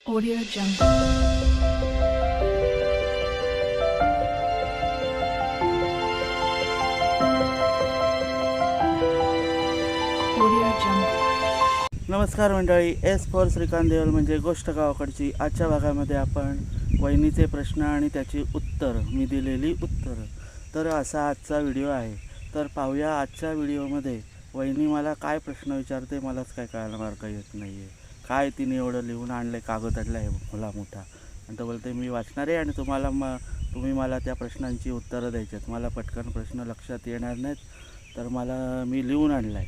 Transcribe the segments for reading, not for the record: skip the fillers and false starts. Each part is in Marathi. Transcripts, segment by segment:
Audio Jungle. Audio Jungle. नमस्कार मंडळी, एस फॉर श्रीकांत देवल म्हणजे गोष्ट गावाकडची. आजच्या भागामध्ये आपण वहिनीचे प्रश्न आणि त्याची उत्तर, मी दिलेली उत्तरं, तर असा आजचा व्हिडिओ आहे. तर पाहूया आजच्या व्हिडिओमध्ये वहिनी मला काय प्रश्न विचारते. मलाच काय कळायला मार्ग येत नाही आहे. काय तिने एवढं लिहून आणलं कागदातलं आहे भला मोठा, आणि तो बोलते मी वाचणार आहे आणि तुम्ही मला त्या प्रश्नांची उत्तरं द्यायची आहेत. मला पटकन प्रश्न लक्षात येणार नाहीत, तर मी लिहून आणलं आहे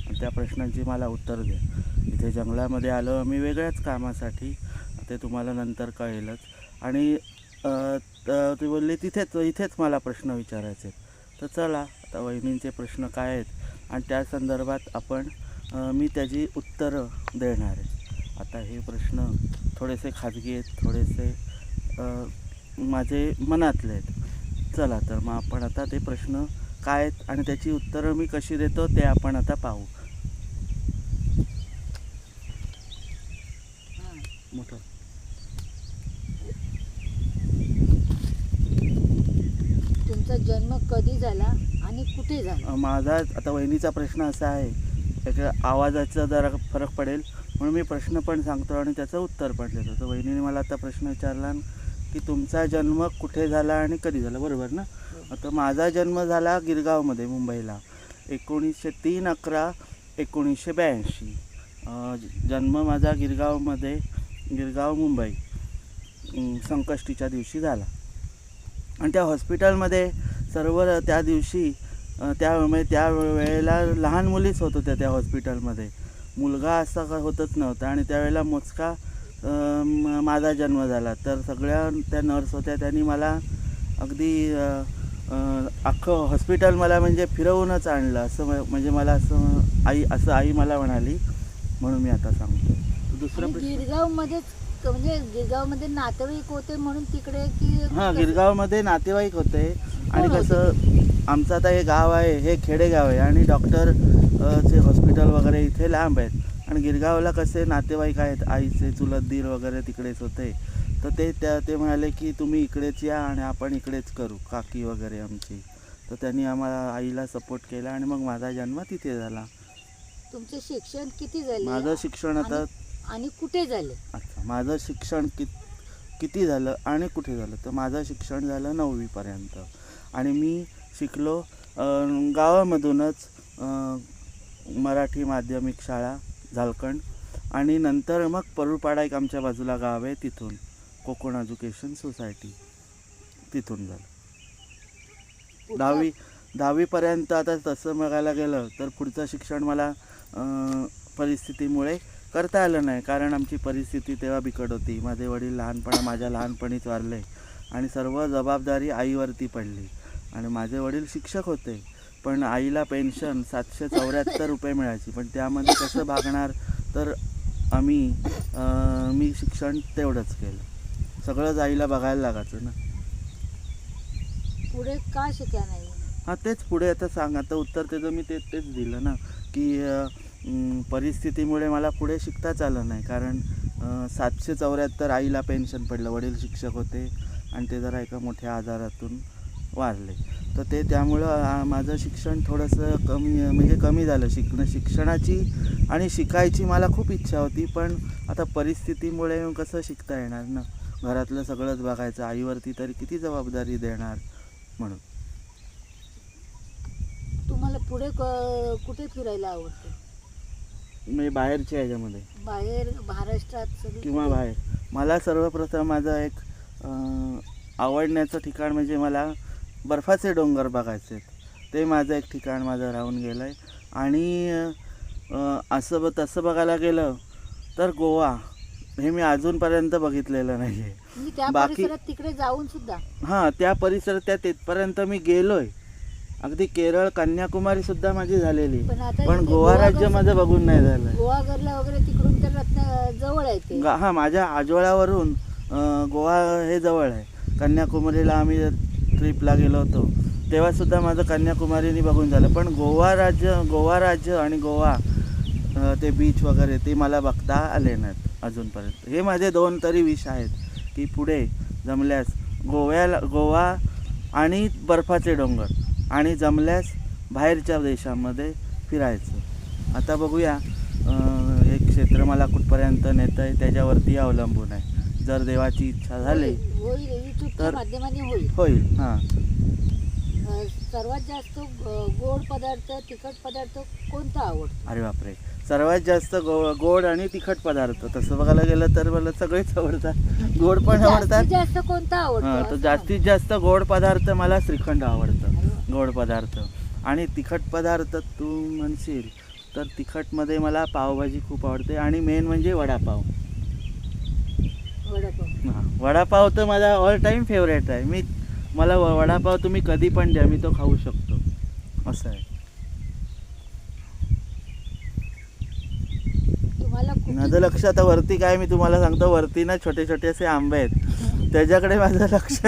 आणि त्या प्रश्नांची मला उत्तर द्या. इथे जंगलामध्ये आलो मी वेगळ्याच कामासाठी, ते तुम्हाला नंतर कळेलच. आणि ती बोलली इथेच मला प्रश्न विचारायचे आहेत. तर चला आता वहिनींचे प्रश्न काय आहेत आणि त्या संदर्भात मी त्याची उत्तरं देणार आहे. आता हे प्रश्न थोडेसे खाजगी आहेत, थोडेसे माझे मनातले आहेत. चला तर मग आपण आता ते प्रश्न काय आहेत आणि त्याची उत्तरं मी कशी देतो ते आपण आता पाहू. मोठं तुमचा जन्म कधी झाला आणि कुठे झाला? माझा आता वहिनीचा प्रश्न असा आहे, त्याच्या आवाजाचा जरा फरक पडेल म्हणून मी प्रश्न पण सांगतो आणि त्याचं उत्तर पण देतो. तर वहिनीने मला आता प्रश्न विचारला की तुमचा जन्म कुठे झाला आणि कधी झाला, बरोबर ना? आता माझा जन्म झाला गिरगावमध्ये, मुंबईला, 1903-11-1982. जन्म माझा गिरगावमध्ये, गिरगाव मुंबई, संकष्टीच्या दिवशी झाला. आणि त्या हॉस्पिटलमध्ये सर्व त्या दिवशी त्या वेळेला लहान मुलीच होत होत्या त्या हॉस्पिटलमध्ये. मुलगा असा होतच नव्हता आणि त्यावेळेला मोजका माझा जन्म झाला. तर सगळ्या त्या नर्स होत्या, त्यांनी मला अगदी अख्खं हॉस्पिटल मला म्हणजे फिरवूनच आणलं. असं म्हणजे मला आई मला म्हणाली, म्हणून मी आता सांगतो. दुसरा प्रश्न, गिरगावमध्येच म्हणजे गिरगावमध्ये नातेवाईक होते म्हणून तिकडे की? हां, गिरगावमध्ये नातेवाईक होते. आणि कसं आमचं आता हे गाव आहे, हे खेडेगाव आहे आणि चे हॉस्पिटल वगैरे इथे लांब आहेत. आणि गिरगावला कसे नातेवाईक आहेत, आईचे चुलत दीर वगैरे तिकडेच होते. तर ते म्हणाले की तुम्ही इकडेच या आणि आपण इकडेच करू, काकी वगैरे आमची. तर त्यांनी आईला सपोर्ट केला आणि मग माझा जन्म तिथे झाला. तुमचे शिक्षण किती झाले? माझं शिक्षण आता आणि कुठे झाले? अच्छा, माझं शिक्षण किती झालं आणि कुठे झालं, तर माझं शिक्षण झालं 9वी पर्यंत. आणि मी शिकलो गावामधूनच, मराठी माध्यमिक शाळा झालखंड. आणि नंतर मग परुळपाडा एक आमच्या बाजूला गाव आहे, तिथून कोकण एज्युकेशन सोसायटी, तिथून झालं 10वीपर्यंत. आता तसं बघायला गेलं तर पुढचं शिक्षण मला परिस्थितीमुळे करता आलं नाही, कारण आमची परिस्थिती तेव्हा बिकट होती. माझे वडील माझ्या लहानपणीच वारले आणि सर्व जबाबदारी आईवरती पडली. आणि माझे वडील शिक्षक होते, पण आईला पेन्शन 774 रुपये मिळायची, पण त्यामध्ये कसं भागणार. तर मी शिक्षण तेवढंच केलं. सगळंच आईला बघायला लागायचं ना. पुढे का शिकला नाही? हां, तेच पुढे आता आता उत्तर त्याचं मी तेच दिलं ना, की परिस्थितीमुळे मला पुढे शिकताच आलं नाही, कारण 774 आईला पेन्शन पडलं. वडील शिक्षक होते आणि ते जरा एका मोठ्या आजारातून वारले. तर त्यामुळं माझं शिक्षण थोडंसं कमी झालं. शिक्षणाची आणि शिकायची मला खूप इच्छा होती, पण आता परिस्थितीमुळे कसं शिकता येणार ना. घरातलं सगळंच बघायचं, आईवरती तरी किती जबाबदारी देणार, म्हणून. तुम्हाला पुढे कुठे फिरायला आवडतं? म्हणजे बाहेरच्या ह्याच्यामध्ये, बाहेर महाराष्ट्रात किंवा बाहेर. मला सर्वप्रथम माझं एक आवडण्याचं ठिकाण म्हणजे मला बर्फाचे डोंगर बघायचे आहेत. ते माझं एक ठिकाण माझं राहून गेलं आहे. आणि तसं बघायला गेलं तर गोवा हे मी अजूनपर्यंत बघितलेलं नाही आहे. बाकी तिकडे जाऊन सुद्धा? हां, त्या परिसरात तिथपर्यंत मी गेलो आहे. अगदी केरळ, कन्याकुमारी सुद्धा माझी झालेली, पण गोवा राज्य माझं बघून नाही झालं. गोवागरला वगैरे तिकडून तर जवळ आहे ते. हां, माझ्या आजोळ्यावरून गोवा हे जवळ आहे. कन्याकुमारीला आम्ही ट्रिपला गेलो होतो तेव्हासुद्धा माझं कन्याकुमारीने बघून झालं, पण गोवा राज्य आणि गोवा ते बीच वगैरे ते मला बघता आले नाहीत. अजूनपर्यंत. हे माझे 2 तरी विष आहेत की पुढे जमल्यास गोवा आणि बर्फाचे डोंगर आणि जमल्यास बाहेरच्या देशामध्ये फिरायचं. आता बघूया हे क्षेत्र मला कुठपर्यंत नेतं आहे त्याच्यावरती अवलंबून आहे. जर देवाची इच्छा झाली होईल युट्यूबच्या तर माध्यमाने होईल. होईल. हां, सर्वात जास्त गोड पदार्थ तिखट पदार्थ कोणता आवडतो? अरे बापरे, सर्वात जास्त गोड आणि तिखट पदार्थ तसं बघायला गेलं तर मला सगळेच आवडतात. गोड पण आवडतात. जास्तीत जास्त कोणता हां, आवडतो? तर जास्तीत जास्त गोड पदार्थ मला श्रीखंड आवडतं. गोड पदार्थ आणि तिखट पदार्थ तू म्हणशील तर तिखटमध्ये मला पावभाजी खूप आवडते आणि मेन म्हणजे वडापाव. वडापाव. हां, वडापाव तर माझा ऑल टाईम फेवरेट आहे. मला वडापाव तुम्ही कधी पण द्या, मी तो खाऊ शकतो, असं आहे. तुम्हाला माझं लक्ष आता वरती काय मी तुम्हाला सांगतो, वरती ना छोटे छोटे असे आंबे आहेत, त्याच्याकडे माझं लक्ष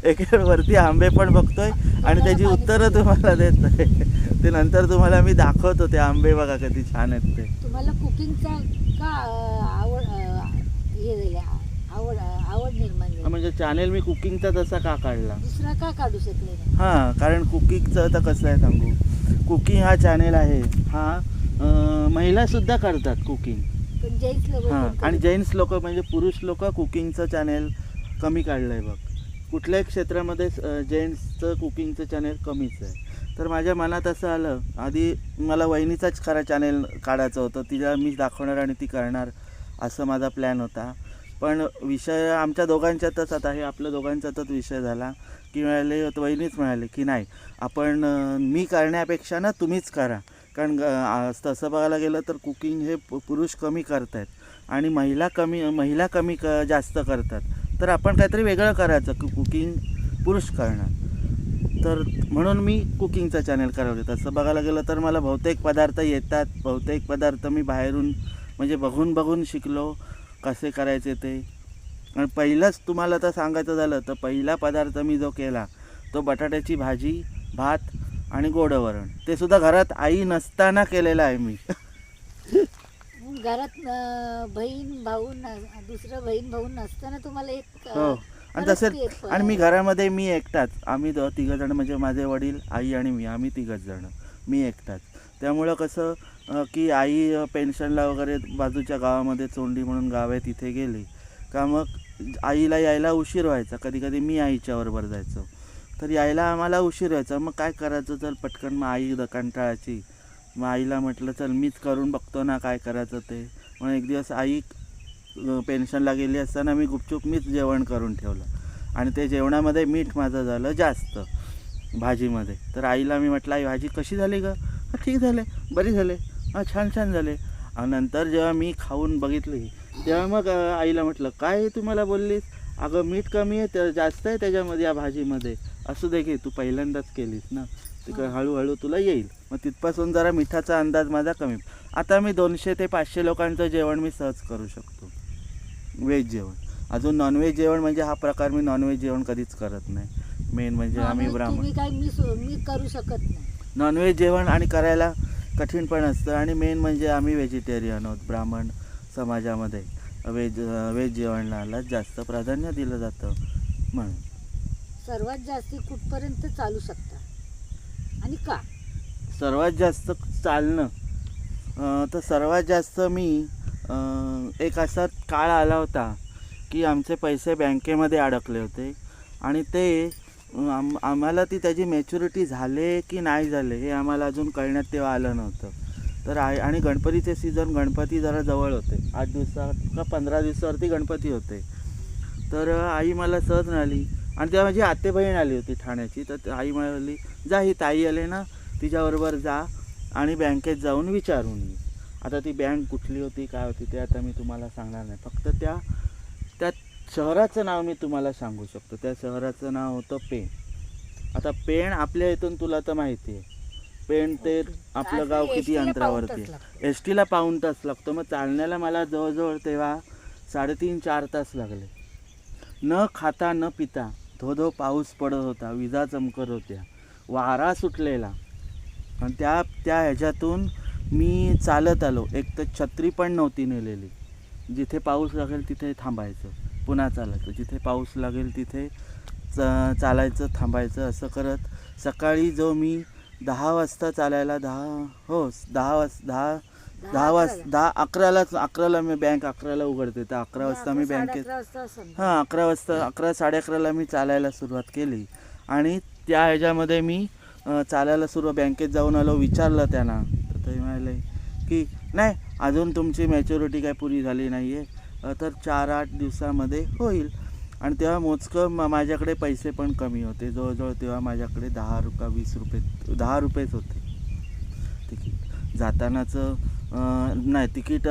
एक वरती आंबे पण बघतोय आणि त्याची उत्तरं तुम्हाला देतोय. ते नंतर तुम्हाला मी दाखवतो. ते आंबे बघा किती छान आहेत ते. तुम्हाला कुकिंगचा का आवड निर्माण झाली? म्हणजे चॅनेल मी कुकिंगचा तसा का काढला? दुसरा का काढू शकले नाही? हां, कारण कुकिंगचं आता कसं आहे सांगू, कुकिंग हा चॅनेल आहे हा महिलासुद्धा करतात कुकिंग. पण जेंट्स लोक हां, आणि जेंट्स लोक म्हणजे पुरुष लोक कुकिंगचं चॅनेल कमी काढलं आहे बघ. कुठल्याही क्षेत्रामध्ये जेंट्सचं कुकिंगचं चॅनेल कमीच आहे. तर माझ्या मनात असं आलं, आधी मला वहिनीचाच खरा चॅनेल काढायचं होतं, तिला मी दाखवणार आणि ती करणार असं माझा प्लॅन होता. पण विषय आमच्या दोघांच्यातच, आता हे आपल्या दोघांच्यातच विषय झाला की वहिनीच म्हणाले की नाही आपण मी करण्यापेक्षा ना तुम्हीच करा. कारण तसं बघायला गेलं तर कुकिंग हे पुरुष कमी करत आहेत आणि महिला कमी जास्त करतात. तर आपण काहीतरी वेगळं करायचं, कुकिंग पुरुष करणार. तर म्हणून मी कुकिंगचा चॅनल करावं. तसं बघायला गेलं तर मला बहुतेक पदार्थ येतात, बहुतेक पदार्थ मी बाहेरून म्हणजे बघून शिकलो कसे करायचे ते. आणि पहिलंच तुम्हाला तर सांगायचं झालं तर पहिला पदार्थ मी जो केला तो बटाट्याची भाजी, भात आणि गोडं वरण. ते सुद्धा घरात आई नसताना केलेलं आहे मी. घरात दुसरं बहीण भाऊ नसताना तुम्हाला एक हो, आणि तसंच आणि मी घरामध्ये मी एकटाच, आम्ही तिघंजण म्हणजे माझे वडील, आई आणि मी, आम्ही तिघंजण, मी एकटाच. त्यामुळं कसं की आई पेन्शनला वगैरे बाजूच्या गावामध्ये चोंडी म्हणून गाव आहे तिथे गेली का मग आईला यायला उशीर व्हायचा. कधी कधी मी आईच्या बरोबर जायचो, तर यायला आम्हाला उशीर व्हायचा. मग काय करायचं, चल पटकन. मग आई कंटाळाची. मग आईला म्हटलं चल मीच करून बघतो ना काय करायचं ते. मग एक दिवस आई पेन्शनला गेली असताना मी गुपचूप मीच जेवण करून ठेवलं आणि ते जेवणामध्ये मीठ माझं झालं जास्त भाजीमध्ये. तर आईला मी म्हटलं आई भाजी कशी झाली गं? हां ठीक झाले, बरी झाले, हां छान झाले. आणि नंतर जेव्हा मी खाऊन बघितली तेव्हा मग आईला म्हटलं काय तू मला बोललीस, अगं मीठ कमी आहे जास्त आहे त्याच्यामध्ये या भाजीमध्ये. असू दे की तू पहिल्यांदाच केलीस ना, ते हळूहळू तुला येईल. मग तिथपासून जरा मिठाचा अंदाज माझा कमी. आता मी 200 ते 500 लोकांचं जेवण मी सहज करू शकतो, व्हेज जेवण. अजून नॉनव्हेज जेवण म्हणजे हा प्रकार मी नॉनव्हेज जेवण कधीच करत नाही. मेन म्हणजे आम्ही ब्राह्मण, मी करू शकत नाही नॉनव्हेज जेवण आणि करायला कठीण पण असतं. आणि मेन म्हणजे आम्ही व्हेजिटेरियन आहोत. ब्राह्मण समाजामध्ये व्हेज जेवणाला जास्त प्राधान्य दिलं जातं म्हणून. सर्वात जास्त कुठपर्यंत चालू शकता आणि का? सर्वात जास्त चालणं तर सर्वात जास्त मी एक असा काळ आला होता की आमचे पैसे बँकेमध्ये अडकले होते आणि ते आम्हाला त्याची मॅच्युरिटी झाले की नाही झाले हे आम्हाला अजून कळण्यात तेव्हा आलं नव्हतं. तर आणि गणपतीचे सीझन, गणपती जरा जवळ होते, 8 दिवसा का 15 दिवसावरती गणपती होते. तर आई मला सहज मिळाली आणि तेव्हा माझी आते बहीण आली होती ठाण्याची. तर आई म्हणाली जा ही ताई आले ना तिच्याबरोबर जा आणि बँकेत जाऊन विचारून ये. आता ती बँक कुठली होती काय होती ते आता मी तुम्हाला सांगणार नाही. फक्त त्या शहराचं नाव मी तुम्हाला सांगू शकतो. त्या शहराचं नाव होतं पेण. आता पेण आपल्या इथून तुला तर माहिती आहे, पेण ते आपलं गाव किती अंतरावरती आहे. एस टीला पाऊण तास लागतो. मग चालण्याला मला जवळजवळ तेव्हा 3.5-4 तास लागले. न खाता न पिता धो पाऊस पडत होता, विजा चमकत होत्या, वारा सुटलेला आणि त्या ह्याच्यातून मी चालत आलो. एक तर छत्री पण नव्हती नेलेली जिथे पाऊस लागेल तिथे थांबायचं, पुन्हा चालायचं, जिथे पाऊस लागेल तिथे चालायचं, थांबायचं. असं करत सकाळी जो मी 10 वाजता चालायला 11ला मी बँक 11ला उघडते, तर 11 वाजता मी बँकेत 11 वाजता 11 11:30ला मी चालायला सुरुवात केली. आणि त्या ह्याच्यामध्ये मी चालायला बँकेत जाऊन आलो. विचारलं त्यांना, तर ते म्हणाले की नाही, अजून तुमची मॅच्युरिटी काय पुरी झाली नाही आहे, तर 4-8 दिवसामध्ये होईल. आणि तेव्हा मोजकं माझ्याकडे पैसे पण कमी होते, जवळजवळ तेव्हा माझ्याकडे 10 का 20 रुपये 10 रुपयेच होते तिकीट. जातानाचं नाही तिकीट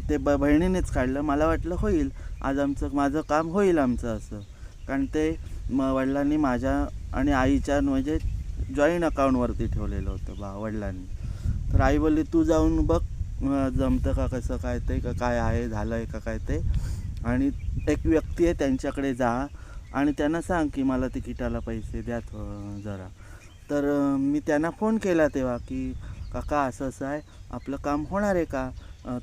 ते बहिणीनेच काढलं. मला वाटलं होईल आज माझं काम होईल आमचं असं, कारण ते वडिलांनी माझ्या आणि आईच्या म्हणजे जॉईंट अकाउंटवरती ठेवलेलं होतं वडिलांनी. तर आई बोलली तू जाऊन बघ जमतं का, कसं काय ते, का काय आहे, झालं आहे का काय ते, आणि एक व्यक्ती आहे त्यांच्याकडे जा आणि त्यांना सांग की मला तिकिटाला पैसे द्या जरा. तर मी त्यांना फोन केला तेव्हा की काका असं असं आहे, आपलं काम होणार आहे का.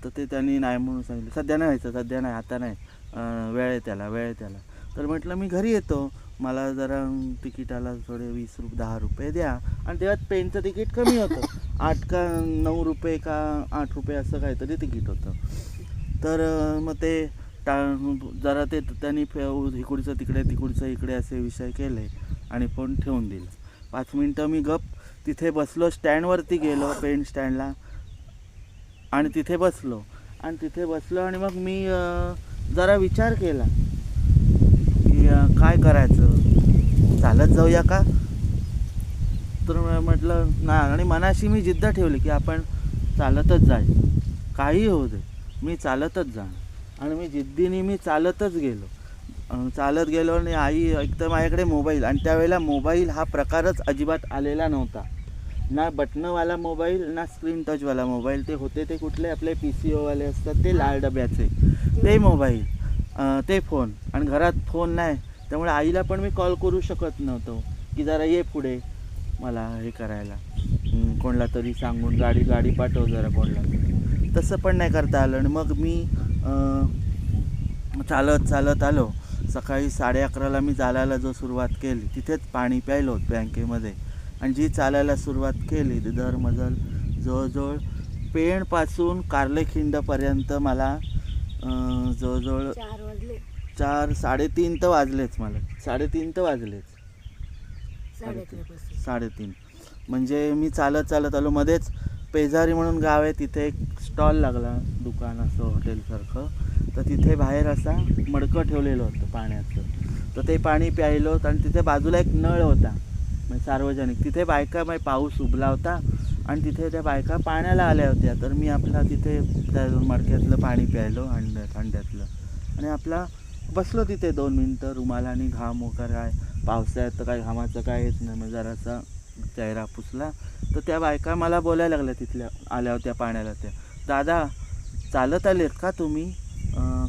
तर ते त्यांनी नाही म्हणून सांगितलं, सध्या नाही व्हायचं, सध्या नाही, आता नाही, वेळ आहे त्याला. तर म्हटलं मी घरी येतो, मला जरा तिकिटाला थोडे 10 रुपये द्या. आणि तेव्हा ट्रेनचं तिकीट कमी होतं, 8 का 9 रुपये का 8 रुपये असं काहीतरी तिकीट होतं. तर मग ते जरा ते त्यांनी इकडचं तिकडे तिकडचं इकडे असे विषय केले आणि फोन ठेवून दिला. 5 मिनटं मी गप तिथे बसलो, स्टँडवरती गेलो, पेन स्टँडला, आणि तिथे बसलो. आणि मग मी जरा विचार केला की काय करायचं, चालत जाऊया का. तर म्हटलं ना, आणि मनाशी मी जिद्द ठेवली की आपण चालतच जायचं, काही होऊ दे, मी चालतच जाणार. आणि मी जिद्दीने मी चालत गेलो. आणि आई एकतर माझ्याकडे मोबाईल, आणि त्यावेळेला मोबाईल हा प्रकारच अजिबात आलेला नव्हता, ना बटनवाला मोबाईल ना स्क्रीन टचवाला मोबाईल. ते होते ते कुठले आपले PCOवाले असतात ते लाल डब्याचे ते मोबाईल, ते फोन, आणि घरात फोन नाही. त्यामुळे आईला पण मी कॉल करू शकत नव्हतो की जरा ये पुढे मला हे करायला, कोणाला तरी सांगून गाडी पाठव जरा कोणाला तरी, तसं पण नाही करता आलं. आणि मग मी चालत आलो. सकाळी 11:30ला मी चालायला सुरुवात केली, तिथेच पाणी प्यायलो बँकेमध्ये. आणि जी चालायला सुरुवात केली ती दर मजल जवळजवळ पेणपासून कार्लेखिंडपर्यंत मला जवळजवळ 3:30 तर वाजलेच. मला 3:30 तर वाजलेच, 3:30. म्हणजे मी चालत आलो. मध्येच पेजारी म्हणून गाव आहे, तिथे एक स्टॉल लागला, दुकान असं हॉटेलसारखं. तर तिथे बाहेर असा मडकं ठेवलेलं होतं पाण्याचं, तर ते पाणी प्यायलो. आणि तिथे बाजूला एक नळ होता म्हणजे सार्वजनिक, तिथे बायका पाऊस उभला होता आणि तिथे त्या बायका पाण्याला आल्या होत्या. तर मी आपला तिथे त्या मडक्यातलं पाणी प्यायलो हंड्यातलं, आणि आपला बसलो तिथे 2 मिनटं. रुमालाने घाम वगैरे आहे, पावसाळ्यात तर काय घामाचं काय येत नाही, मग जरासा चेहरा पुसला. तर त्या बायका मला बोलायला लागल्या, तिथल्या आल्या होत्या पाण्याला. त्या दादा चालत आलेत का तुम्ही,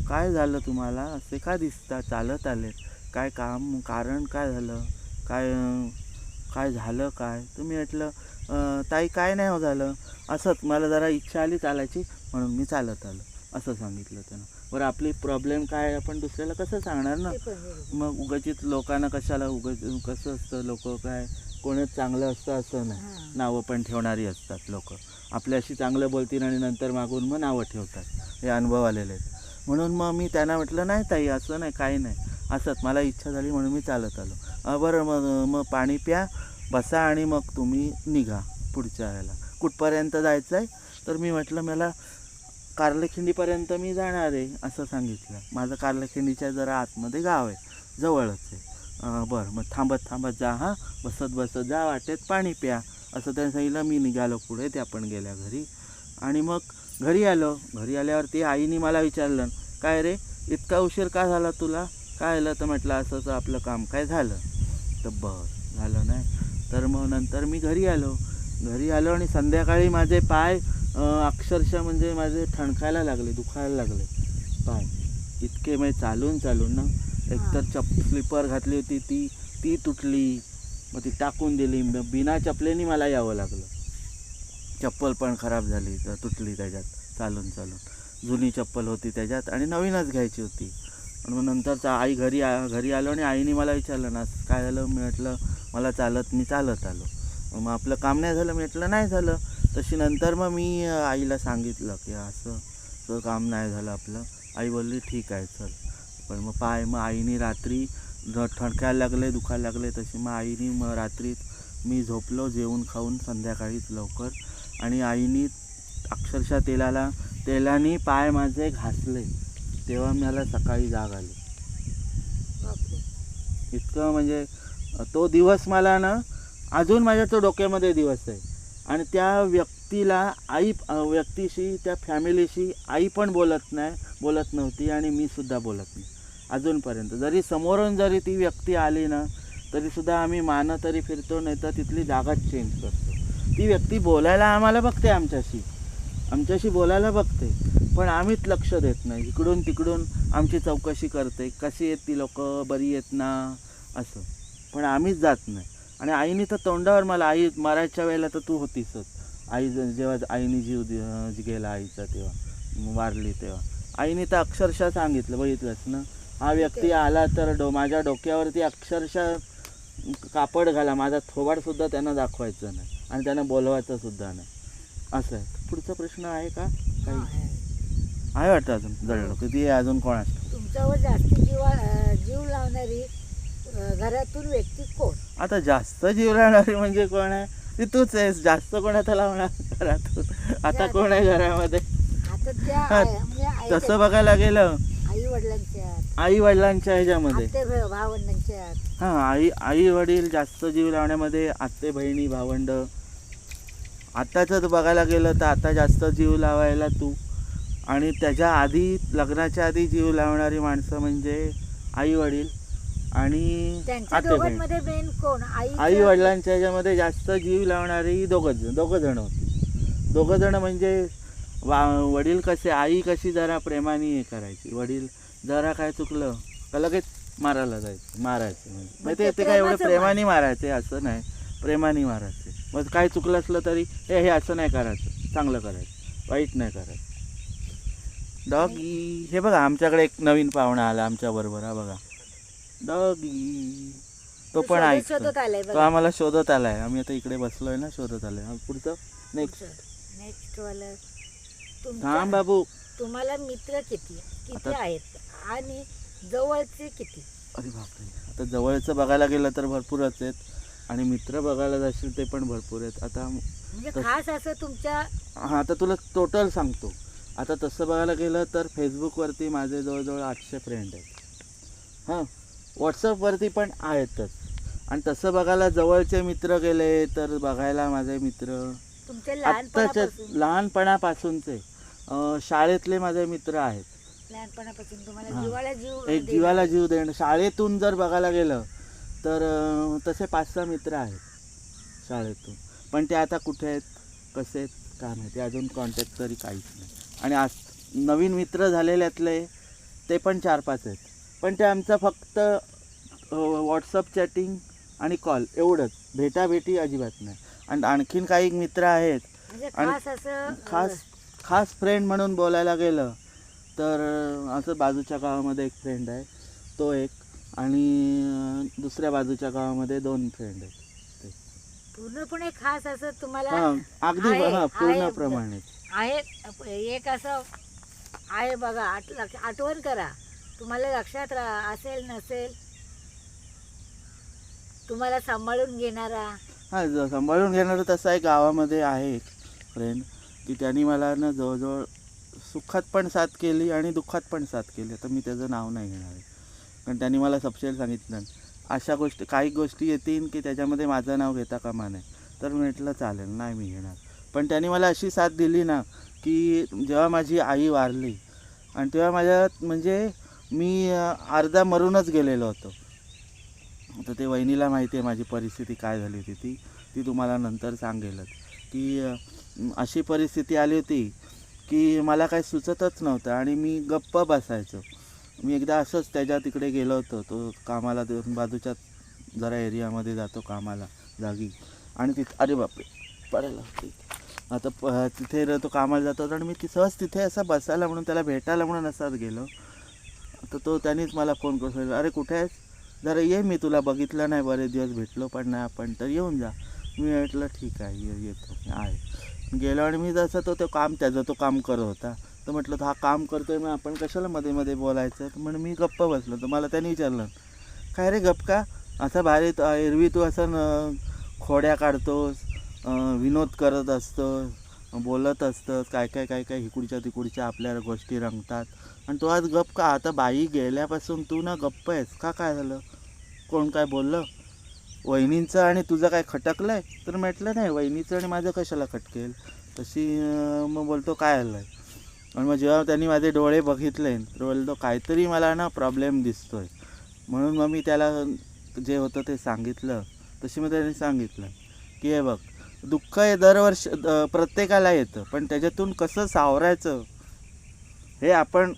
काय झालं तुम्हाला, असे का दिसता, चालत आलेत, काय काम, कारण काय झालं, काय झालं काय. तुम्ही म्हटलं ताई काय नाही हो झालं, असंच मला जरा इच्छा आली चालायची म्हणून मी चालत आलो, असं सांगितलं त्यांना. बरं आपली प्रॉब्लेम काय आपण दुसऱ्याला कसं सांगणार ना, मग उगाचीच लोकांना कशाला कसं असतं, लोक काय कोणच चांगलं असतं असं नाही, नावं पण ठेवणारी असतात लोक. आपल्याशी चांगलं बोलतील आणि नंतर मागून मग नावं ठेवतात, हे अनुभव आलेले आहेत. म्हणून मग मी त्यांना म्हटलं नाही ताई असं नाही, काही नाही, असंच मला इच्छा झाली म्हणून मी चालत आलो. बरं मग पाणी प्या, बसा आणि मग तुम्ही निघा पुढच्या वेळेला. कुठपर्यंत जायचं आहे. तर मी म्हटलं मला कार्लेखिंडीपर्यंत मी जाणार आहे असं सांगितलं. माझं कार्लेखिंडीच्या जरा आतमध्ये गाव आहे, जवळच आहे. बरं मग थांबत जा, हां बसत जा, वाटेत पाणी प्या, असं त्यांनी सांगितलं. मी निघालो पुढे, त्या पण गेल्या घरी. आणि मग घरी आल्यावरती आईने मला विचारलं काय रे इतका उशीर का झाला तुला, काय झालं. तर म्हटलं असं आपलं काम काय झालं. तर बस झालं नाही. तर मग नंतर मी घरी आलो आणि संध्याकाळी माझे पाय अक्षरशः म्हणजे माझे ठणकायला लागले, दुखायला लागले पाय इतके. म्हणजे चालून ना, एकतर स्लीपर घातली होती ती तुटली, मग ती टाकून दिली. बिना चपलेनी मला यावं लागलं, चप्पल पण खराब झाली, तुटली त्याच्यात चालून. जुनी चप्पल होती त्याच्यात आणि नवीनच घ्यायची होती. आणि मग नंतर आई घरी आलो आणि आईने मला विचारलं ना काय झालं. मी म्हटलं मला मी चालत आलो. मग आपलं काम नाही झालं. मी म्हटलं नाही झालं. तशी नंतर मग मी आईला सांगितलं की असं काम नाही झालं आपलं. आई बोलली ठीक आहे चल. पण मग आईने रात्री ठणकायला लागले दुखायला लागले तशी मग आईने मग रात्रीत मी झोपलो जेवून खाऊन संध्याकाळीच लवकर. आणि आईने अक्षरशः तेलाने पाय माझे घासले तेव्हा मला सकाळी जाग आली. बापरे. इतकं म्हणजे तो दिवस मला ना अजून माझ्या तो डोक्यामध्ये दिवस आहे. आणि त्या व्यक्तीशी त्या फॅमिलीशी आई पण बोलत नव्हती आणि मी सुद्धा बोलत नाही अजूनपर्यंत. जरी समोरून जरी ती व्यक्ती आली ना तरीसुद्धा आम्ही मानं तरी फिरतो नाही तर तिथली जागाच चेंज करतो. ती व्यक्ती बोलायला आम्हाला बघते आमच्याशी बोलायला बघते पण आम्हीच लक्ष देत नाही. इकडून तिकडून आमची चौकशी करते कशी आहेत ती लोक बरी आहेत ना असं. पण आम्हीच जात नाही. आणि आईने तर तोंडावर मला आई मरायच्या वेळेला तर तू होतीसच. आई जेव्हा आईने जीव गेला आईचा तेव्हा वारली तेव्हा आईने तर अक्षरशः सांगितलं बघितलंच ना हा व्यक्ती आला तर माझ्या डोक्यावरती अक्षरशः कापड घाला. माझा थोबाडसुद्धा त्यांना दाखवायचं नाही आणि त्यांना बोलवायचं सुद्धा नाही असं आहे. पुढचा प्रश्न आहे का काही आहे वाटतं अजून जळलं किती आहे अजून कोण असतं तुमच्यावर जास्त जीव लावणारी घरातून व्यक्ती कोण? आता जास्त जीव लावणारी म्हणजे कोण आहे ती तूच आहेस. जास्त कोण आता लावणार घरातून आता कोण आहे घरामध्ये? आता त्या म्हणजे तसं बघायला गेलं आई वडिलांच्या ह्याच्यामध्ये भावंडांच्या हां आई वडील जास्त जीव लावण्यामध्ये आत्ते बहिणी भावंड. आत्ताचं बघायला गेलं तर आता जास्त जीव लावायला तू. आणि त्याच्या आधी लग्नाच्या आधी जीव लावणारी माणसं म्हणजे आई वडील आणि आत्ते बहीण. आई वडिलांच्या ह्याच्यामध्ये जास्त जीव लावणारी दोघं जण होती. दोघं जण म्हणजे वडील कसे आई कशी जरा प्रेमाने हे करायची. वडील जरा काय चुकलं का लगेच मारायचे म्हणजे ते काय एवढं प्रेमाने मारायचे असं नाही प्रेमाने मारायचे. मग काय चुकलं असलं तरी हे असं नाही करायचं चांगलं करायचं वाईट नाही करायचं. डॉगी हे बघा आमच्याकडे एक नवीन पाहुणा आला आमच्याबरोबर. हा बघा डॉगी तो पण ऐकतो. तो आम्हाला शोधत आलाय. आम्ही आता इकडे बसलोय ना शोधत आलाय. पुढचं नेक्स्ट वाला थांब बाबू. तुम्हाला मित्र किती आहेत आणि जवळचे किती? अरे बापरे. आता जवळचं बघायला गेलं तर भरपूरच आहेत आणि मित्र बघायला जाशील ते पण भरपूर आहेत. आता म्हणजे खास असं तुमच्या हां आता तुला टोटल सांगतो. आता तसं बघायला गेलं तर फेसबुकवरती माझे जवळजवळ 800 फ्रेंड आहेत. हां व्हॉट्सअपवरती पण आहेतच. आणि तसं बघायला जवळचे मित्र गेले तर बघायला माझे मित्र आत्ताच्या लहानपणापासूनचे शाळेतले माझे मित्र आहेत. लहानपणापासून तुम्हाला एक जीवाला जीव देणं. शाळेतून जर बघायला गेलं तर तसे 5-6 मित्र आहेत शाळेतून. पण ते आता कुठे आहेत कसे आहेत काय माहिती अजून कॉन्टॅक्ट तरी काहीच नाही. आणि आज नवीन मित्र झालेल्यातले ते पण 4-5 आहेत. पण ते आमचं फक्त व्हॉट्सअप चॅटिंग आणि कॉल एवढंच. भेटाभेटी अजिबात नाही. आणि आणखीन काही मित्र आहेत आणि खास फ्रेंड म्हणून बोलायला गेलं तर असं बाजूच्या गावामध्ये एक फ्रेंड आहे तो एक आणि दुसऱ्या बाजूच्या गावामध्ये 2 फ्रेंड आहेत. पूर्णपणे खास असं तुम्हाला अगदी पूर्णप्रमाणे आहे. एक असं आहे बघा आठवण करा तुम्हाला लक्षात असेल नसेल तुम्हाला सांभाळून घेणारा. हां सांभाळून घेणारं तसं आहे गावामध्ये आहे एक फ्रेंड की त्यांनी मला ना जवळजवळ सुखात पण साथ केली आणि दुःखात पण साथ केली. आता मी त्याचं नाव नाही घेणार आहे कारण त्यांनी मला सपशेल सांगितलं अशा काही गोष्टी येतील की त्याच्यामध्ये माझं नाव घेता कामा नये. तर म्हटलं चालेल नाही मी घेणार. पण त्यांनी मला अशी साथ दिली ना की जेव्हा माझी आई वारली आणि तेव्हा माझ्यात म्हणजे मी अर्धा मरूनच गेलेलो होतो. तर ते वहिनीला माहिती आहे माझी परिस्थिती काय झाली होती ती तुम्हाला नंतर सांगेलच की अशी परिस्थिती आली होती की मला काही सुचतच नव्हतं आणि मी गप्प बसायचो. मी एकदा असंच त्याच्या तिकडे गेलो होतो. तो कामाला बाजूच्या जरा एरियामध्ये जातो कामाला जागी आणि तिथं अरे बापरे पडायला आता तिथे तो कामाला जातो होता आणि मी सहज तिथे असं बसायला म्हणून त्याला भेटायला म्हणून असाच गेलो. तर तो त्यानेच मला फोन करून सांगितलं, अरे कुठे आहेस, जरा ये, मी तुला बघितलं नाही, बरेच दिवस भेटलो पण नाही आपण, तर येऊन जा. मी म्हटलं ठीक आहे, येतो आहे. गेलो आणि मी जसं तो काम त्याचं तो काम करत होता, तर म्हटलं हा काम करतोय मग आपण कशाला मध्ये मध्ये बोलायचं. तर म्हणून मी गप्प बसलो. तर मला त्याने विचारलं, काय रे गप का, असं भारी एरवी तू असं खोड्या काढतोस, विनोद करत असतोस, बोलत असतंस, काय काय काय काय इकडच्या तिकडच्या आपल्या गोष्टी रंगतात, आणि तू आज गप का, आता बाई गेल्यापासून तू ना गप्प आहेस का, काय झालं, कोण काय बोललं, वहिनींचं आणि तुझं काय खटकलं आहे. तर म्हटलं नाही, वहिनीचं आणि माझं कशाला खटकेल. तशी मग बोलतो काय झालं आहे. आणि मग जेव्हा त्यांनी माझे डोळे बघितले तर बोलतो काहीतरी मला ना प्रॉब्लेम दिसतो आहे. म्हणून मग मी त्याला जे होतं ते सांगितलं. तशी मग त्यांनी सांगितलं की हे बघ, दुःख हे दरवर्षी प्रत्येकाला येतं, पण त्याच्यातून कसं सावरायचं हे आपण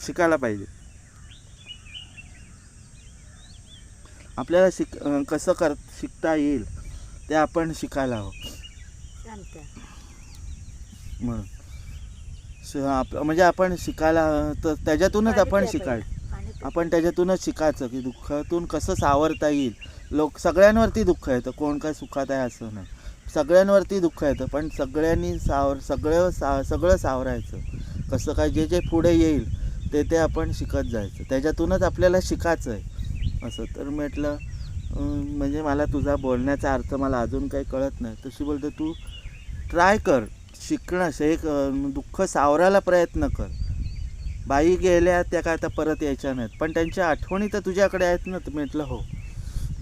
शिकायला पाहिजे. आपल्याला कसं शिकता येईल ते आपण शिकायला हवं. म्हणून म्हणजे आपण शिकायला, तर त्याच्यातूनच आपण शिकायचं, आपण त्याच्यातूनच शिकायचं की दुःखातून कसं सावरता येईल. सगळ्यांवरती दुःख येतं, कोण काय सुखात आहे असं नाही, सगळ्यांवरती दुःख येतं, पण सगळ्यांनी सगळं सावरायचं. कसं काय जे पुढे येईल ते आपण शिकत जायचं, त्याच्यातूनच आपल्याला शिकायचं आहे असं. तर म्हटलं म्हणजे मला तुझा बोलण्याचा अर्थ मला अजून काही कळत नाही. तशी बोलते तू ट्राय कर, शिकणं, एक दुःख सावरायला प्रयत्न कर. बाई गेल्या त्या काय आता परत यायच्या नाहीत, पण त्यांच्या आठवणी तर तुझ्याकडे आहेत ना. तर म्हटलं हो,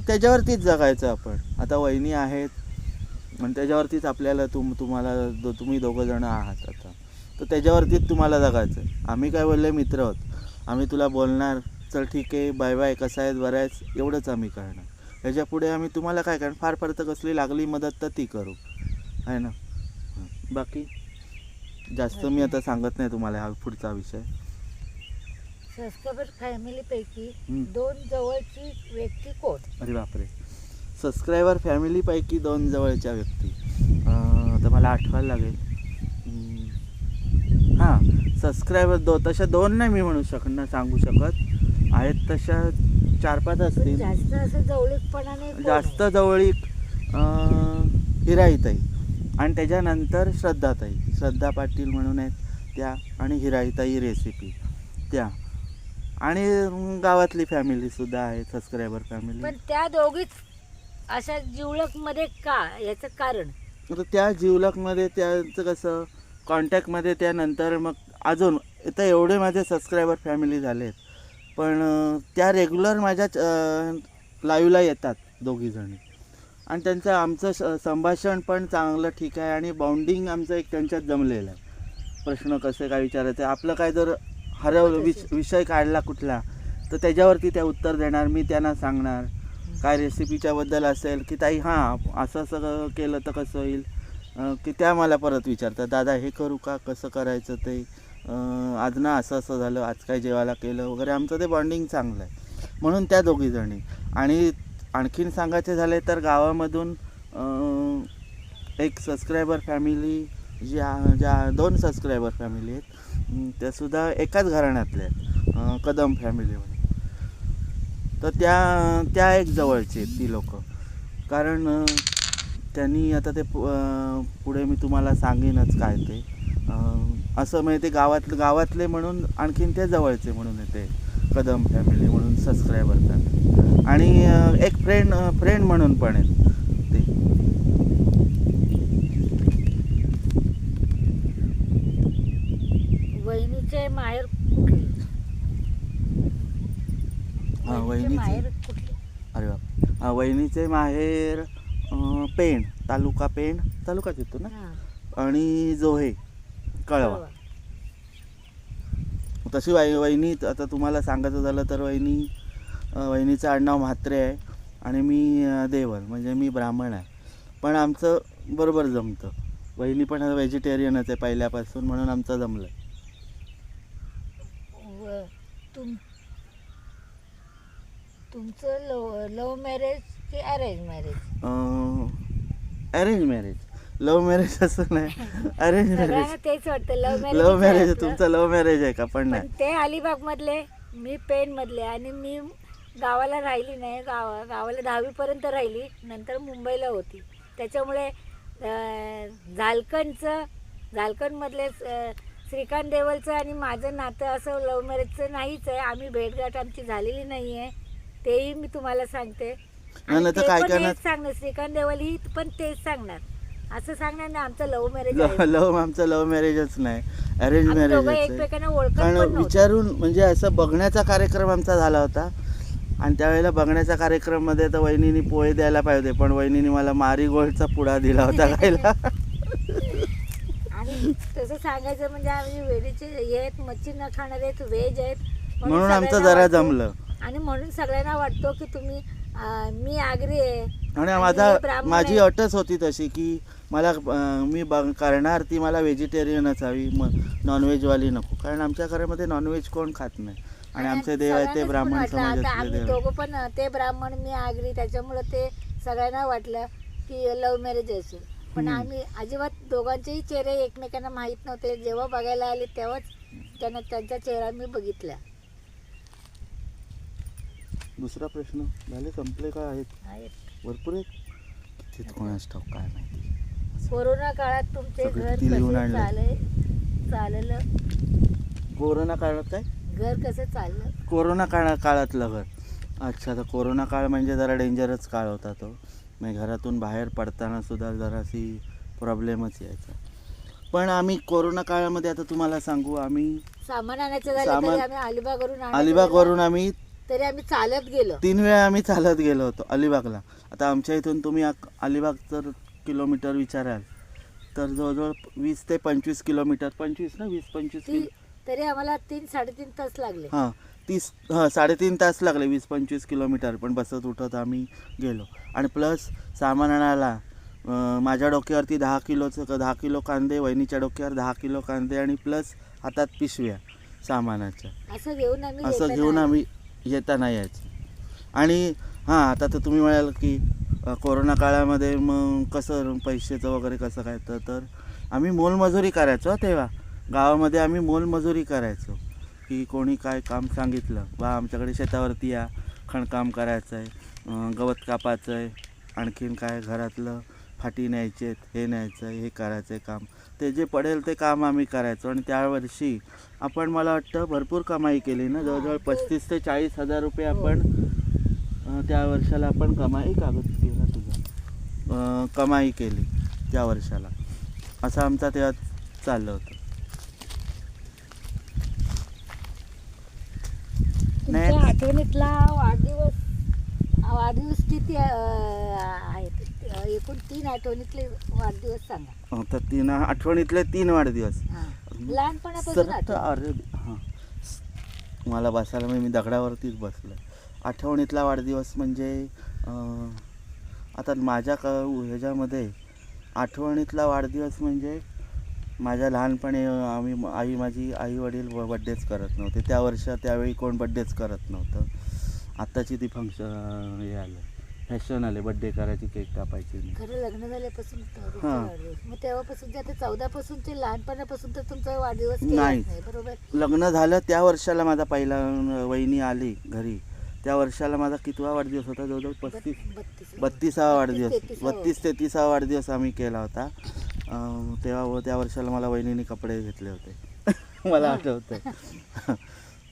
त्याच्यावरतीच जगायचं आपण. आता वहिनी आहेत आणि त्याच्यावरतीच आपल्याला तुम्ही दोघं जण आहात आता, तर त्याच्यावरतीच तुम्हाला जगायचं आहे. आम्ही काय बोलले, मित्र आहोत, आम्ही तुला बोलणार, चल ठीक आहे, बाय बाय, कसं आहेस, बरं आहेस, एवढंच आम्ही करणार. ह्याच्या पुढे आम्ही तुम्हाला काय करणार, फार फार तर कसली लागली मदत तर ती करू, आहे ना. बाकी जास्त मी आता सांगत नाही तुम्हाला हा पुढचा विषय. सबस्क्रायबर फॅमिलीपैकी 2 जवळची व्यक्ती कोण? अरे बापरे, सबस्क्रायबर फॅमिलीपैकी 2 जवळच्या व्यक्ती, आता मला आठवायला लागेल. हां, सबस्क्रायबर तशा 2 नाही मी म्हणू सांगू शकत, आहेत तशा 4-5 असतील. जास्त असं जवळीकपणाने जास्त जवळीक हिराईताई, आणि त्याच्यानंतर श्रद्धा पाटील म्हणून आहेत त्या, आणि हिराईताई रेसिपी त्या, आणि गावातली फॅमिलीसुद्धा आहे सबस्क्रायबर फॅमिली. पण त्या दोघीच अशा जिवलकमध्ये का, याचं कारण? आता त्या जिवलकमध्ये त्यांचं कसं कॉन्टॅक्टमध्ये, त्यानंतर मग अजून इथं एवढे माझे सबस्क्रायबर फॅमिली झालेत, पण त्या रेग्युलर माझ्या लाईव्हला येतात दोघीजणी, आणि त्यांचं आमचं संभाषण पण चांगलं ठीक आहे, आणि बाउंडिंग आमचं एक त्यांच्यात जमलेलं आहे. प्रश्न कसे काय विचारायचे, आपलं काय जर विषय काढला कुठला, तर त्याच्यावरती त्या उत्तर देणार, मी त्यांना सांगणार काय रेसिपीच्याबद्दल असेल की ताई हां असं असं केलं तर कसं होईल, की त्या मला परत विचारतात, दादा हे करू का, कसं करायचं ते, आज ना असं असं झालं, आज काय जेवायला केलं वगैरे. आमचं ते बॉन्डिंग चांगलं आहे, म्हणून त्या दोघीजणी. आणि आणखीन सांगायचे झाले तर गावामधून एक सबस्क्रायबर फॅमिली, ज्या 2 सबस्क्रायबर फॅमिली आहेत, त्यासुद्धा एकाच घराण्यातल्या आहेत, कदम फॅमिली म्हणून. तर त्या एक जवळचे आहेत ती लोक, कारण त्यांनी आता ते पुढे मी तुम्हाला सांगेनच काय ते, असं म्हणजे ते गावातले म्हणून आणखीन ते जवळचे म्हणून येते कदम फॅमिली म्हणून सबस्क्रायबर फॅमिली. आणि एक फ्रेंड म्हणून पण आहेत ते. वहिनीचे माहेर कुठले? वहिनीचे अरे बाप, वहिनीचे माहेर पेण, तालुकाच येतो ना, आणि जोहे कळवा. तशी वहिनी आता तुम्हाला सांगायचं झालं तर वहिनीचं आडनाव म्हात्रे आहे, आणि मी देवल, म्हणजे मी ब्राह्मण आहे, पण आमचं बरोबर जमतं. वहिनी पण व्हेजिटेरियनच आहे पहिल्यापासून, म्हणून आमचं जमलं. तुमचं लव्ह मॅरेज की arrange marriage? Arrange marriage. Love marriage असं नाही, अरेंज सगळ्यांना मॅरेज. तेच वाटतं लव्ह लव्ह मॅरेज मॅरेज तुमचं लव्ह मॅरेज आहे का? पण पण नाही. ते अलिबाग मधले, मी पेण मधले, आणि मी गावाला राहिली नाही. गावाला 10वी पर्यंत राहिली, नंतर मुंबईला होती. त्याच्यामुळे झालकणमधले श्रीकांत देवलचं आणि माझं नातं असं लव्ह मॅरेजचं नाहीच आहे. आम्ही भेटगाठ आमची झालेली नाही आहे, तेही मी तुम्हाला सांगते. आणि नाही तर ते काय पण करणार? हेच सांगणार, श्रीकांत देवल ही पण तेच सांगणार, असं सांगणार ना आमचं लव्ह मॅरेज आहे. आमचं लव्ह मॅरेजच नाही, अरेंज आम्ही दोघं मॅरेजच आहे. एकमेकांना ओळखत पण कारण नव्हतो. विचारून म्हणजे असं बघण्याचा कार्यक्रम आमचा झाला होता, आणि त्यावेळेला बघण्याच्या कार्यक्रममध्ये तर वहिनीने पोहे द्यायला पाहिजे होते, पण वहिनीने मला मारीगोल्डचा पुडा दिला होता खायला. आणि तसं सांगायचं म्हणजे आम्ही वेडीचे हे आहेत, मच्छी न खाणारे आहेत, व्हेज आहेत, म्हणून आमचं सगळ्यांना जरा वाटतो. जमलं. आणि म्हणून सगळ्यांना वाटतो की तुम्ही मी आगरी आहे आणि हे ब्राह्मण माझी आहे. अटच होती तशी की मला मी करणार ती मला व्हेजिटेरियनच हवी, मग नॉनव्हेजवाली नको, कारण आमच्या घरामध्ये नॉनव्हेज कोण खात नाही, आणि आमचे देव आहेत ते सगळ्यांनाच पण ब्राह्मण वाटलं. आता समाजातले आम्ही देव. दोघं पण ते ब्राह्मण, मी आगरी, त्याच्यामुळे ते सगळ्यांना वाटलं की लव्ह मॅरेज असेल. पण आम्ही अजिबात दोघांचेही चेहरे एकमेकांना माहीत नव्हते. जेव्हा बघायला आले तेव्हाच त्यांचा चेहरा मी बघितला. दुसरा प्रश्न झाले, संपले का आहेत? आहेत. भरपूर आहेत, किती कोणाच ठाऊक काय माहिती. कोरोना काळात तुमचे सगळे घर किती लिहून कसं आणले? चाललं? कोरोना काळात काय? घर कसं चाललं? कोरोना काळातलं घर. अच्छा, तर कोरोना काळ म्हणजे जरा डेंजरच काळ होता तो. म्हणजे घरातून बाहेर पडताना सुद्धा जराशी प्रॉब्लेमच यायचा. पण आम्ही कोरोना काळामध्ये, आता तुम्हाला सांगू, आम्ही सामान आणायचं झालं तरी आम्ही अलिबागवरून अलिबागवरून आम्ही तरी आम्ही चालत गेलो. 3 वेळा आम्ही चालत गेलो होतो अलिबागला. आता आमच्या इथून तुम्ही अलिबाग जर किलोमीटर विचाराल तर जवळजवळ 20 ते 25 किलोमीटर, 25 ना 20-25 तरी आम्हाला 3-3.5 तास लागले. हां 3.5 तास लागले 20-25 किलोमीटर, पण बसत उठत आम्ही गेलो. आणि प्लस सामान आणायला माझ्या डोक्यावरती 10 किलो कांदे, वहिनीच्या डोक्यावर 10 किलो कांदे, आणि प्लस हातात पिशव्या सामानाच्या, असं घेऊन आम्ही येताना यायचं. आणि हां, आता तर तुम्ही म्हणाल की कोरोना काळामध्ये मग कसं पैशाचं वगैरे कसं काय, तर आम्ही मोलमजुरी करायचो. तेव्हा गावामध्ये आम्ही मोलमजुरी करायचो, की कोणी काय काम सांगितलं, बा आमच्याकडे शेतावरती या, खणकाम करायचं आहे, गवत कापायचं आहे, आणखीन काय घरातलं फाटी न्यायचे आहेत, हे न्यायचं आहे, हे करायचं आहे काम, ते जे पडेल ते काम आम्ही करायचो. आणि त्यावर्षी आपण, मला वाटतं, भरपूर कमाई केली ना, जवळजवळ 35,000 ते 40,000 रुपये आपण त्या वर्षाला आपण कमाई कमाई केली त्या वर्षाला. असं आमचा तेव्हा चाललं होतं. तुमच्या आठवणीतला वाढदिवस किती आहेत? एकूण 3 आठवणीतले वाढदिवस सांगा. तर 3 आठवणीतले 3 वाढदिवस. लहानपणापासून अरे हां, मला बसायला मी दगडावरतीच बसलो. आठवणीतला वाढदिवस म्हणजे आता माझ्या ह्याच्यामध्ये आठवणीतला वाढदिवस म्हणजे माझ्या लहानपणी माझी आई वडील बड्डेच करत नव्हते त्यावेळी कोण बड्डेच करत नव्हतं. आत्ताची ती फंक्शन हे आलं, फॅशन आले बड्डे करायची, केक कापायची. खरं लग्न झाल्यापासून हां. मग तेव्हापासून आता 14 पासूनचे लहानपणापासून तर तुमचा वाढदिवस नाही. बरोबर. लग्न झालं त्या वर्षाला माझा पहिला वहिनी आली घरी, त्या वर्षाला माझा कितवा वाढदिवस होता? जवळजवळ 32वा वाढदिवस, 32-33वा वाढदिवस आम्ही केला होता. तेव्हा त्या वर्षाला मला वहिनीने कपडे घेतले होते मला आठवतं.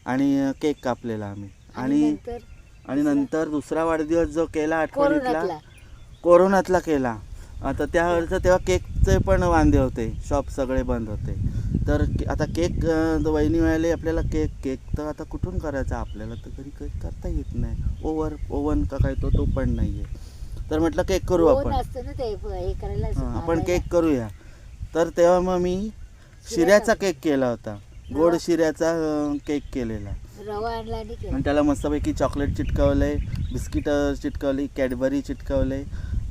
आणि केक कापलेला आम्ही. आणि नंतर दुसरा वाढदिवस जो केला आठवणीतला, कोरोनातला केला. आता तेव्हा केकचे पण वांदे होते, शॉप सगळे बंद होते. तर आता केक वहिनी मिळाली आपल्याला, केक तर आता कुठून करायचा आपल्याला, तर घरी केक करता येत नाही, ओव्हन का काय तो पण नाही आहे. तर म्हटलं केक करू आपण, आपण केक करूया. तर तेव्हा मग मी शिऱ्याचा केक केला होता, गोड शिऱ्याचा केक केलेला. रवा आणला आणि त्याला मस्तपैकी चॉकलेट चिटकवले, बिस्किट चिटकवली, कॅडबरी चिटकवले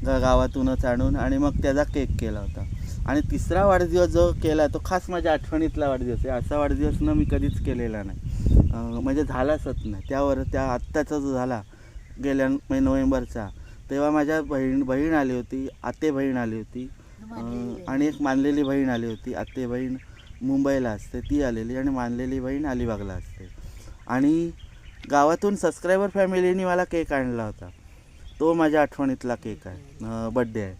गावातूनच आणून, आणि मग त्याचा केक केला होता. आणि तिसरा वाढदिवस जो केला तो खास माझ्या आठवणीतला वाढदिवस आहे. असा वाढदिवस मी कधीच केलेला नाही, म्हणजे झालाच नाही. त्या आत्ताचा जो झाला गेल्या नोव्हेंबरचा, तेव्हा माझ्या बहीण आली होती, आते बहीण आली होती, आणि एक मानलेली बहीण आली होती. आत्ते बहीण मुंबईला असते, ती आलेली. आणि मानलेली बहीण अलिबागला असते. आणि गावातून सबस्क्रायबर फॅमिलीने मला केक आणला होता. तो माझ्या आठवणीतला केक आहे, बड्डे आहे.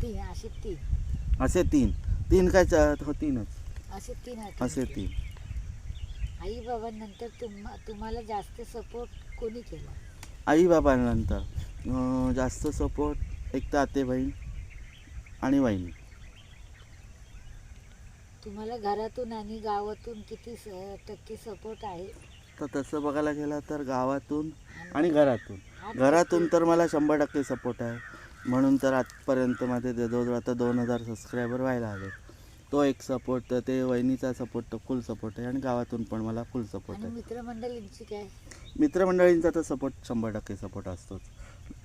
तीन असे तीन असे तीन काय हो तीनच असे तीन आहेत. असे तीन. आई बाबांनंतर तुम्हाला जास्त सपोर्ट कोणी केला? आई बाबांनंतर जास्त सपोर्ट एक तर आते बहीण आणि वहिनी. तुम्हाला घरातून आणि गावातून किती टक्के सपोर्ट आहे? तर तसं बघायला गेलं तर गावातून आणि घरातून तर मला 100% सपोर्ट आहे. म्हणून तर आजपर्यंत माझे जवळजवळ आता 2000 सबस्क्रायबर व्हायला आले. तो एक सपोर्ट. तर ते वहिनीचा सपोर्ट तर फुल सपोर्ट आहे. आणि गावातून पण मला फुल सपोर्ट आणि आहे. मित्रमंडळींची काय? मित्रमंडळींचा तर सपोर्ट 100% सपोर्ट असतोच.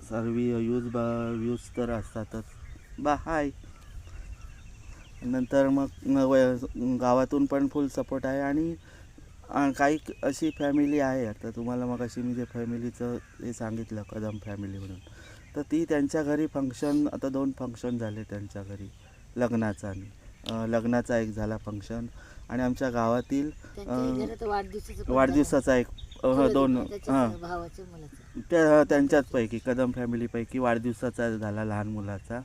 सर्व व्ह्यूज तर असतातच. हाय. नंतर मग गावातून पण फुल सपोर्ट आहे. आणि काही अशी फॅमिली आहे, आता तुम्हाला मग अशी मी जे फॅमिलीचं हे सांगितलं कदम फॅमिली म्हणून, तर ती त्यांच्या घरी फंक्शन, आता 2 फंक्शन झाले त्यांच्या घरी लग्नाचा एक झाला फंक्शन. आणि आमच्या गावातील वाढदिवसाचा एक 2 भावाच्या मुलाचा त्या त्यांच्याचपैकी कदम फॅमिलीपैकी वाढदिवसाचा झाला लहान मुलाचा.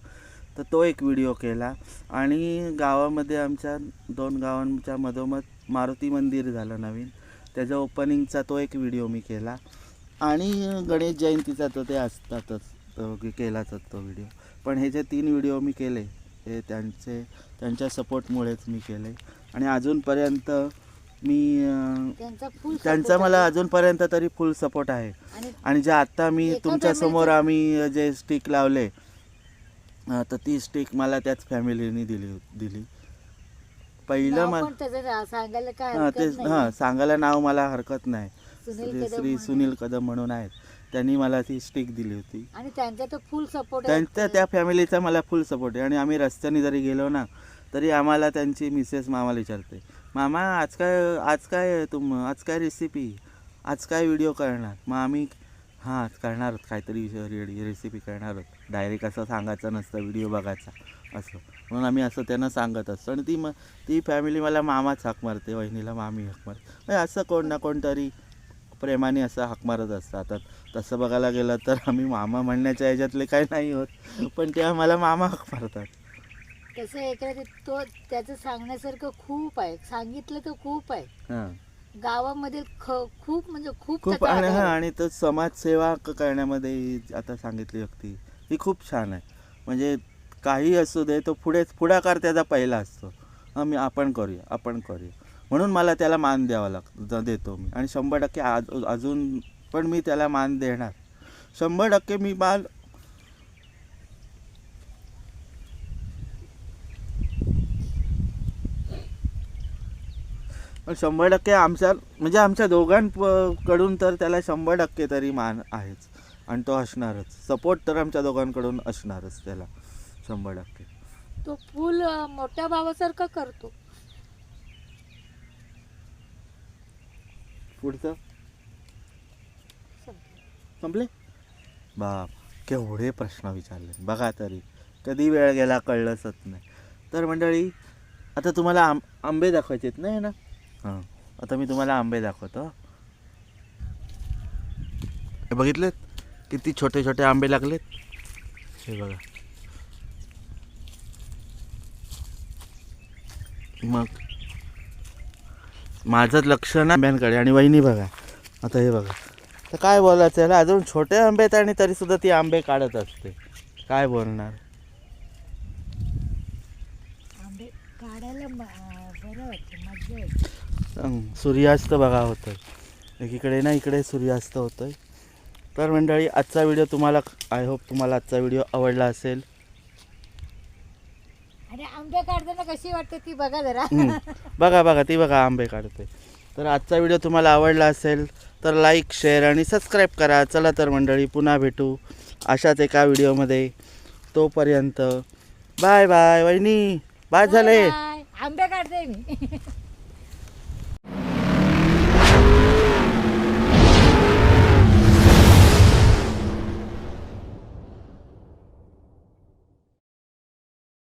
तर तो एक व्हिडिओ केला. आणि गावामध्ये आमच्या 2 गावांच्या मधोमध मारुती मंदिर झालं नवीन, त्याच्या ओपनिंगचा तो एक व्हिडिओ मी केला. आणि गणेश जयंतीचा तो ते असतातच केलाच तो व्हिडिओ. पण हे जे 3 व्हिडिओ मी केले हे त्यांच्या सपोर्टमुळेच मी केले. आणि अजूनपर्यंत मी त्यांचा मला अजूनपर्यंत तरी फुल सपोर्ट आहे. आणि जे आत्ता मी तुमच्यासमोर आम्ही जे स्टिक लावले, तर ती स्टिक मला त्याच फॅमिलीने दिली. पहिलं सांगायला ते सांगायला नाव मला हरकत नाही. श्री सुनील कदम म्हणून आहेत, त्यांनी मला ती स्टिक दिली होती. आणि त्यांचा तर फुल सपोर्ट त्या फॅमिलीचा मला फुल सपोर्ट आहे. आणि आम्ही रस्त्याने जरी गेलो ना तरी आम्हाला त्यांची मिसेस मामाला विचारते, मामा आज काय रेसिपी, आज काय व्हिडिओ करणार? मग आम्ही हां करणार आहोत काहीतरी रेसिपी करणार आहोत. डायरेक्ट असं सांगायचं नसतं, व्हिडिओ बघायचा असं. म्हणून आम्ही असं त्यांना सांगत असतो. आणि ती फॅमिली मला मामाच हाक मारते, वहिनीला मामी हाक मारते. असं कोण ना कोणतरी प्रेमाने असं हाक मारत असतं. आता तसं बघायला गेलं तर आम्ही मामा म्हणण्याच्या ह्याच्यातले काही नाही होत, पण ते आम्हाला मामा हाक मारतात. तसं एखादं तो त्याचं सांगण्यासारखं खूप आहे, सांगितलं तर खूप आहे. हां गावामध्ये खूप म्हणजे खूप आणि तो समाजसेवा करण्यामध्ये आता सांगितली व्यक्ती ही खूप छान आहे. म्हणजे काही असू दे, तो पुढाकार त्याचा पहिला असतो. आपण करूया म्हणून मला त्याला मान द्यावा देतो मी. आणि 100% अजून पण मी त्याला मान देणार. 100% मी मान पण 100% आमच्या दोघांकडून तर त्याला 100% तरी मान आहेच. आणि तो असणारच. सपोर्ट तर आमच्या दोघांकडून असणारच त्याला 100%. तो फुल मोठ्या भावासारखा करतो. पुढचं संपले? बाप केवढे प्रश्न विचारले बघा, तरी कधी वेळ गेला कळलंच नाही. तर मंडळी आता तुम्हाला आंबे दाखवायचेत नाही ना? हां, आता मी तुम्हाला आंबे दाखवतो. हे बघितलेत किती छोटे छोटे आंबे लागलेत? हे बघा. मग माझं लक्ष ना आंब्यांकडे. आणि वहिनी बघा, आता हे बघा. तर काय बोलायचं याला, अजून छोटे आंबे आहेत आणि तरीसुद्धा ती आंबे काढत असते. काय बोलणार? आंबे काढायला बरं वाटतं, मजा येते. सूर्यास्त बघा होतोय एकीकडे ना, इकडे सूर्यास्त होतोय. तर मंडळी आजचा व्हिडिओ तुम्हाला, आय होप तुम्हाला आजचा व्हिडिओ आवडला असेल. आणि आंबे काढताना कशी वाटते ती बघा जरा. बघा ती बघा आंबे काढते. तर आजचा व्हिडिओ तुम्हाला आवडला असेल तर लाईक, शेअर आणि सबस्क्राईब करा. चला तर मंडळी, पुन्हा भेटू अशाच एका व्हिडिओमध्ये. तोपर्यंत बाय बाय. वहिनी बाद झाले. आंबे काढते मी.